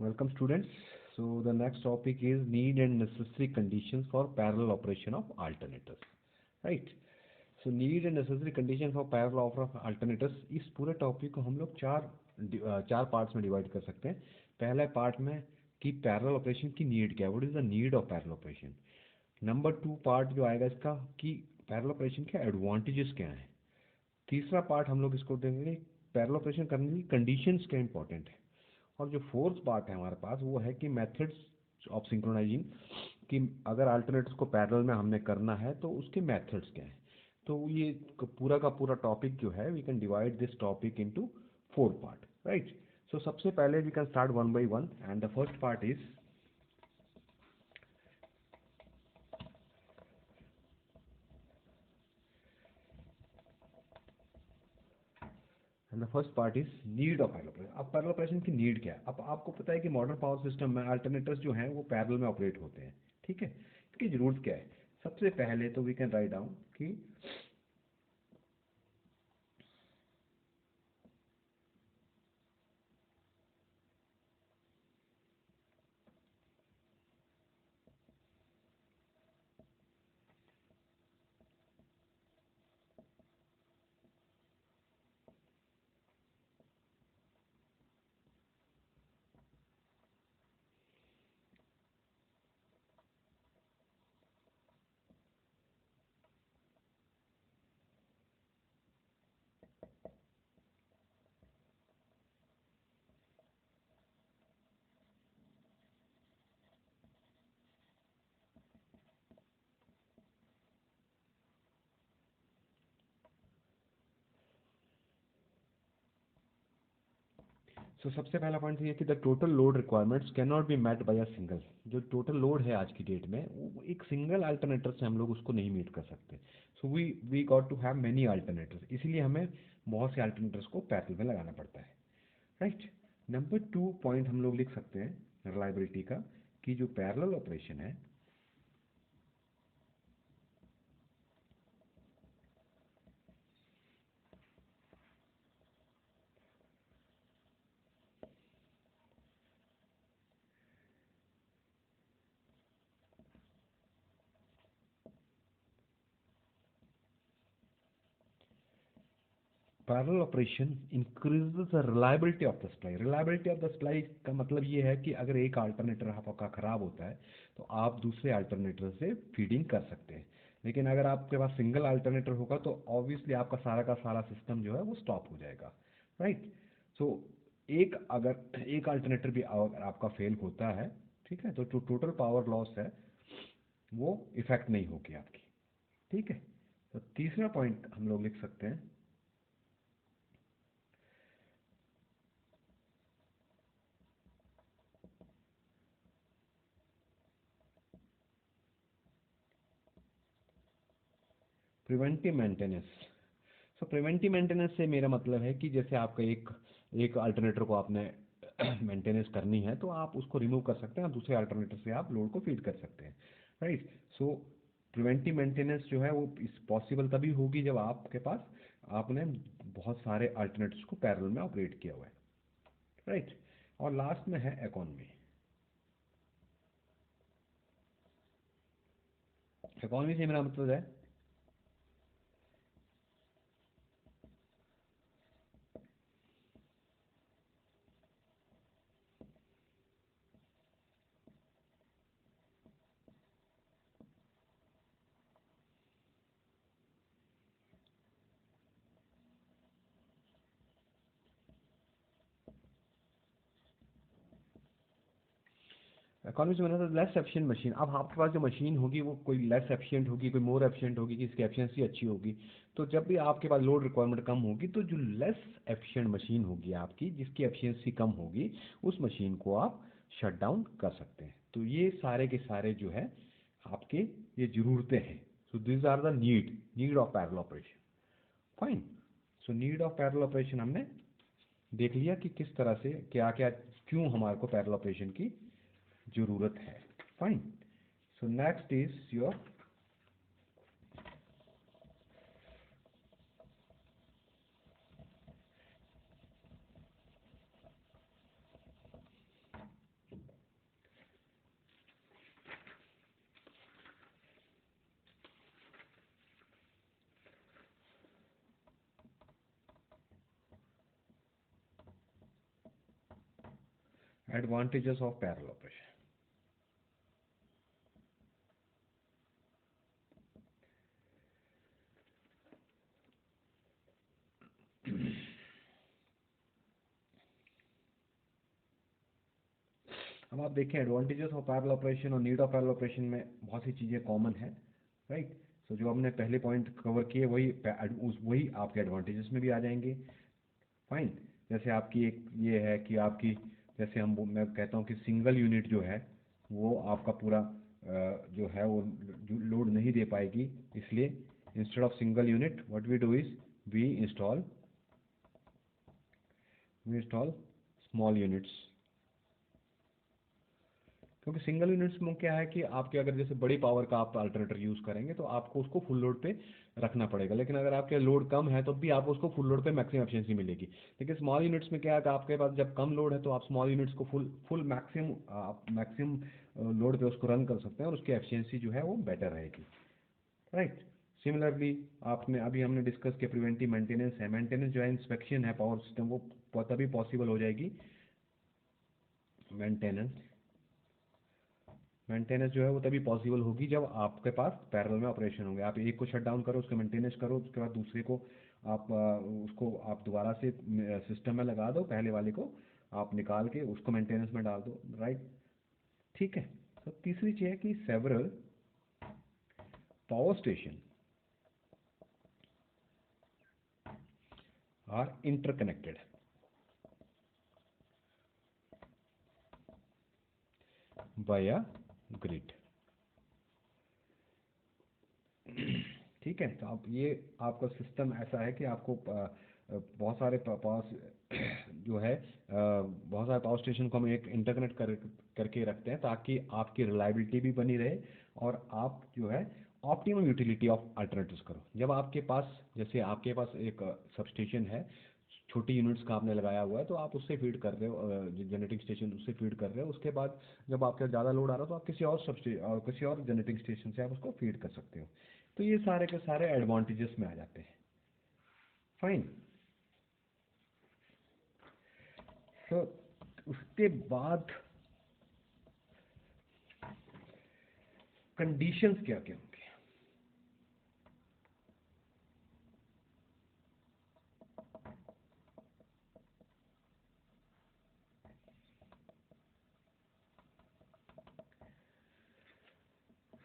Welcome students. So the next topic is need and necessary conditions for parallel operation of alternators. Right. So need and necessary condition for parallel operation of alternators. इस पूरे topic को हम लोग चार parts में divide कर सकते हैं. पहले पार्ट में कि पैरेलल ऑपरेशन की नीड क्या है, what is the need of parallel operation. Number 2 part जो आएगा इसका कि पैरेलल ऑपरेशन के एडवांटेजेस क्या हैं. तीसरा पार्ट हम लोग इसको देंगे पैरेलल ऑपरेशन करने की कंडीशंस क्या इंपॉर्टेंट है. और जो फोर्थ पार्ट है हमारे पास वो है कि मेथड्स ऑफ सिंक्रोनाइजिंग, कि अगर अल्टरनेट्स को पैरेलल में हमने करना है तो उसके मेथड्स क्या हैं. तो ये पूरा का पूरा टॉपिक जो है we can divide this topic into 4 part. Right. So सबसे पहले we can start one by one and the first part is and the first part is need of parallel operation. अब पैरेलल ऑपरेशन की need क्या है. अब आपको पता है कि मॉडर्न पावर सिस्टम में अल्टरनेटर्स जो हैं वो पैरेलल में ऑपरेट होते हैं. ठीक है. इसकी जरूरत क्या है. सबसे पहले तो वी कैन राइट डाउन कि सबसे पहला पॉइंट ये कि the total load requirements can not be met by a single. जो टोटल लोड है आज की डेट में वो एक सिंगल अल्टरनेटर से हम लोग उसको नहीं मीट कर सकते. So we got to have many alternators. इसीलिए हमें बहुत से अल्टरनेटर्स को पैरेलल में लगाना पड़ता है. राइट. नंबर 2 पॉइंट हम लोग लिख सकते हैं रिलायबिलिटी का, कि जो पैरेलल ऑपरेशन है parallel operation increases the reliability of the supply. Reliability of the supply का मतलब ये है कि अगर एक अल्टरनेटर आपका खराब होता है तो आप दूसरे अल्टरनेटर से फीडिंग कर सकते हैं. लेकिन अगर आपके पास सिंगल अल्टरनेटर होगा तो ऑब्वियसली आपका सारा का सारा सिस्टम जो है वो स्टॉप हो जाएगा. राइट. सो अगर एक अल्टरनेटर भी अगर आपका फेल होता है, ठीक है, तो जो टोटल पावर लॉस है वो इफेक्ट नहीं होगी आपकी. ठीक है. तो तीसरा पॉइंट हम लोग लिख सकते हैं प्रिवेंटिव मेंटेनेंस. प्रिवेंटिव मेंटेनेंस से मेरा मतलब है कि जैसे आपका एक एक अल्टरनेटर को आपने मेंटेनेंस करनी है तो आप उसको रिमूव कर सकते हैं और दूसरे अल्टरनेटर से आप लोड को फीड कर सकते हैं. राइट. सो प्रिवेंटिव मेंटेनेंस जो है वो इस पॉसिबल तभी होगी जब आपके पास आपने बहुत सारे अल्टरनेटर्स को पैरेलल में ऑपरेट किया हुआ है. राइट. और लास्ट में है इकोनॉमी. इकोनॉमी से मेरा मतलब है इकोनॉमी से मतलब लेस एफिशिएंट मशीन. अब आपके पास जो मशीन होगी वो कोई लेस एफिशिएंट होगी, कोई मोर एफिशिएंट होगी, किसकी एफिशिएंसी अच्छी होगी. तो जब भी आपके पास लोड रिक्वायरमेंट कम होगी तो जो लेस एफिशिएंट मशीन होगी आपकी, जिसकी एफिशिएंसी कम होगी, उस मशीन को आप शट डाउन कर सकते हैं. तो ये सारे के सारे जो है आपके ये ज़रूरतें हैं. So this are the need of parallel operation. Fine. So need of parallel operation हमने देख लिया कि किस तरह से क्या क्या क्यों हमारे को पैरेलल ऑपरेशन की जरूरत है. Fine. So next is your advantages of parallel operation. अब आप देखें एडवांटेजेस ऑफ पैरेलल ऑपरेशन और नीड ऑफ पैरेलल ऑपरेशन में बहुत सी चीज़ें कॉमन है, राइट। सो जो हमने पहले पॉइंट कवर किए वही आपके एडवांटेजेस में भी आ जाएंगे। फाइन। जैसे आपकी एक ये है कि आपकी, जैसे मैं कहता हूँ कि सिंगल यूनिट जो है वो आपका पूरा जो है वो लोड नहीं दे पाएगी, इसलिए instead of single unit what we do is we install small units. क्योंकि सिंगल यूनिट्स में क्या है कि आपके अगर जैसे बड़ी पावर का आप अल्टरनेटर यूज़ करेंगे तो आपको उसको फुल लोड पे रखना पड़ेगा, लेकिन अगर आपके लोड कम है तो भी आपको उसको फुल लोड पे मैक्सिमम एफिशिएंसी मिलेगी। लेकिन स्मॉल यूनिट्स में क्या है कि आपके पास जब कम लोड है तो आप स्मॉल यूनिट्स को फुल मैक्सिमम लोड पे उसको रन कर सकते हैं और उसकी एफिशिएंसी जो है वो बेटर रहेगी, राइट। सिमिलरली आपने अभी हमने डिस्कस किया प्रिवेंटिव मेंटेनेंस है, मेंटेनेंस जो है इंस्पेक्शन है पावर सिस्टम वो तभी पॉसिबल हो जाएगी। मेंटेनेंस मेंटेनेंस जो है वो तभी पॉसिबल होगी जब आपके पास पैरेलल में ऑपरेशन होंगे। आप एक को शट डाउन करो, उसका मेंटेनेंस करो, उसके बाद दूसरे को आप उसको आप दोबारा से सिस्टम में लगा दो, पहले वाले को आप निकाल के उसको मेंटेनेंस में डाल दो, राइट। ठीक है। तो तीसरी चीज़ है कि several power station are interconnected by a grid. ठीक है। तो आप ये आपका सिस्टम ऐसा है कि आपको बहुत सारे पावर जो है बहुत सारे पावर स्टेशन को हम एक इंटरकनेक्ट करके रखते हैं ताकि आपकी रिलायबिलिटी भी बनी रहे और आप जो है ऑप्टिमम यूटिलिटी ऑफ अल्टरनेटिव्स करो। जब आपके पास जैसे आपके पास एक सब स्टेशन है, छोटी यूनिट्स का आपने लगाया हुआ है तो आप उससे फीड कर रहे हो, जनरेटिंग स्टेशन उससे फीड कर रहे हो। उसके बाद जब आपका ज़्यादा लोड आ रहा हो तो आप किसी और जनरेटिंग स्टेशन से आप उसको फीड कर सकते हो। तो ये सारे के सारे एडवांटेजेस में आ जाते हैं। फाइन। तो उसके बाद कंडीशंस क्या क्या होंगे।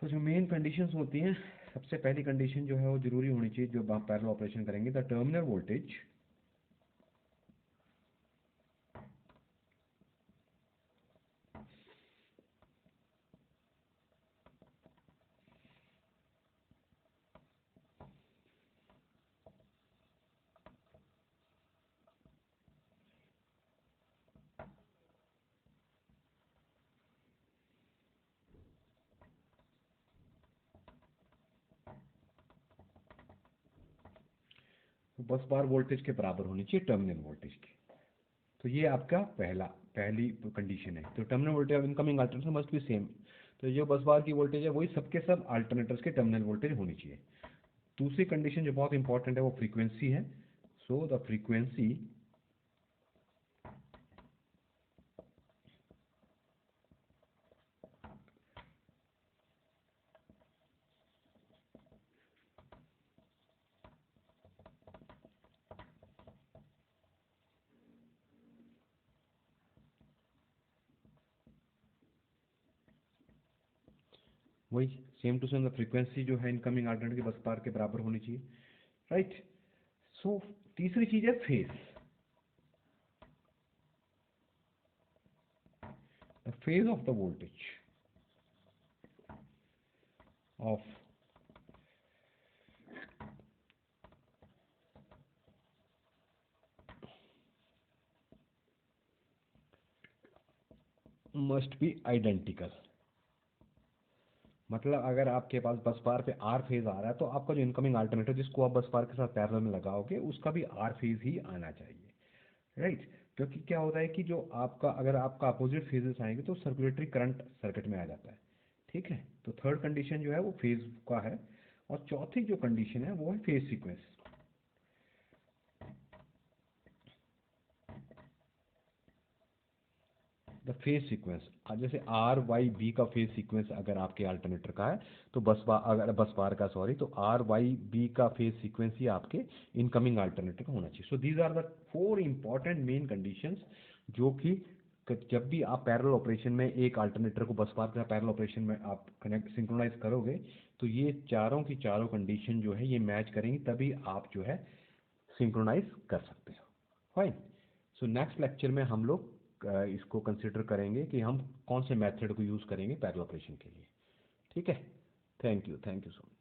तो जो मेन कंडीशंस होती हैं, सबसे पहली कंडीशन जो है वो जरूरी होनी चाहिए जब आप पैरेलल ऑपरेशन करेंगे, द टर्मिनल वोल्टेज बस बार वोल्टेज के बराबर होनी चाहिए टर्मिनल वोल्टेज की। तो ये आपका पहली कंडीशन है। तो terminal voltage of incoming alternator must be same. तो जो बस बार की वोल्टेज है वही सबके सब अल्टरनेटर्स के टर्मिनल वोल्टेज होनी चाहिए। दूसरी कंडीशन जो बहुत इंपॉर्टेंट है वो फ्रीक्वेंसी है। सो द फ्रीक्वेंसी वही same to same the frequency जो है इनकमिंग अल्टरनेटर के बस बार के बराबर होनी चाहिए, राइट। सो तीसरी चीज है phase. The phase of the voltage of must be identical. मतलब अगर आपके पास बस बार पे आर फेज आ रहा है तो आपका जो इनकमिंग अल्टरनेटर जिसको आप बस बार के साथ पैरेलल में लगाओगे उसका भी आर फेज ही आना चाहिए, राइट। क्योंकि क्या होता है कि जो आपका अगर आपका अपोजिट फेजेस आएंगे तो सर्कुलेटरी करंट सर्किट में आ जाता है। ठीक है। तो थर्ड कंडीशन जो है वो फेज का है। और चौथी जो कंडीशन है वो है phase sequence. The phase sequence, जैसे आर वाई बी का फेज सीक्वेंस अगर आपके अल्टरनेटर का है तो बस बार, अगर बस बार का सॉरी, तो आर वाई बी का फेज सीक्वेंस ही आपके इनकमिंग अल्टरनेटर का होना चाहिए. So these are the 4 important main conditions जो कि जब भी आप पैरेलल ऑपरेशन में एक अल्टरनेटर को बस बार का पैरेलल ऑपरेशन में आप कनेक्ट सिंक्रोनाइज करोगे तो ये चारों की चारों कंडीशन जो है ये मैच करेंगी, तभी आप जो है सिंक्रोनाइज कर सकते हो. फाइन. सो नेक्स्ट लेक्चर में हम लोग इसको कंसिडर करेंगे कि हम कौन से मेथड को यूज़ करेंगे पैरेलल ऑपरेशन के लिए. ठीक है. Thank you so much.